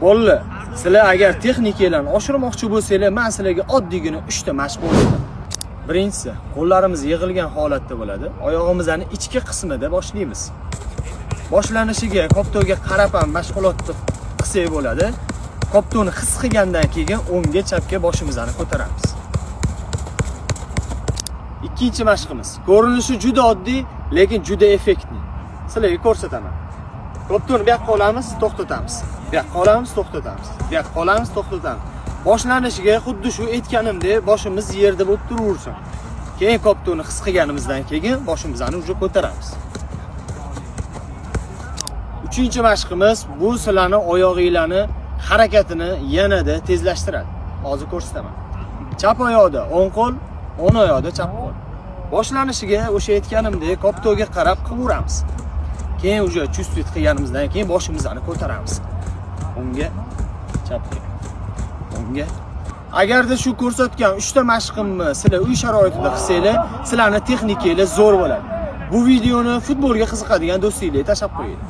Bolalar, sizlar agar texnikalarni oshirmoqchi bo'lsanglar, men sizlarga oddiygina 3 ta mashq o'rgataman. Birinchisi, qo'llarimiz yig'ilgan holatda bo'ladi. Oyog'imizning ichki qismida boshlaymiz. Boshlanishiga koptoga qarab ham mashg'ulotni qilsak bo'ladi. Koptoni his qilgandan keyin o'ngga chapga boshimizni ko'taramiz. Ikkinchi mashqimiz. Ko'rinishi juda oddiy, lekin juda effektli. Sizlarga ko'rsataman. Koptoni bu yoqqa olamiz, to'xtatamiz. Bu yoqqa olamiz, to'xtatamiz. Bu yoqqa olamiz, to'xtatamiz. Boshlanishiga xuddi shu aytganimdek boshimiz yerda bo'lib turaversin. Keyin koptoni his qilganimizdan keyin boshimizni uje ko'taramiz. Uchinchi mashqimiz bu sizlarning oyog'inglarni harakatini yanada tezlashtiradi. Hozir ko'rsataman. Chap oyoqda o'ng qo'l, o'ng oyoqda chap qo'l. Boshlanishiga o'sha aytganimdek koptoga qarab qilaveramiz. Keyin uje chustvet qilganimizdan keyin boshimizni ko'taramiz. O'ngga, chapga. O'ngga. Agarda shu ko'rsatgan 3 ta mashqimni sizlar uy sharoitida qilsanglar, sizlarning texnikangiz zo'r bo'ladi. Bu videoni futbolga qiziqadigan do'stinglarga tashlab qo'ying.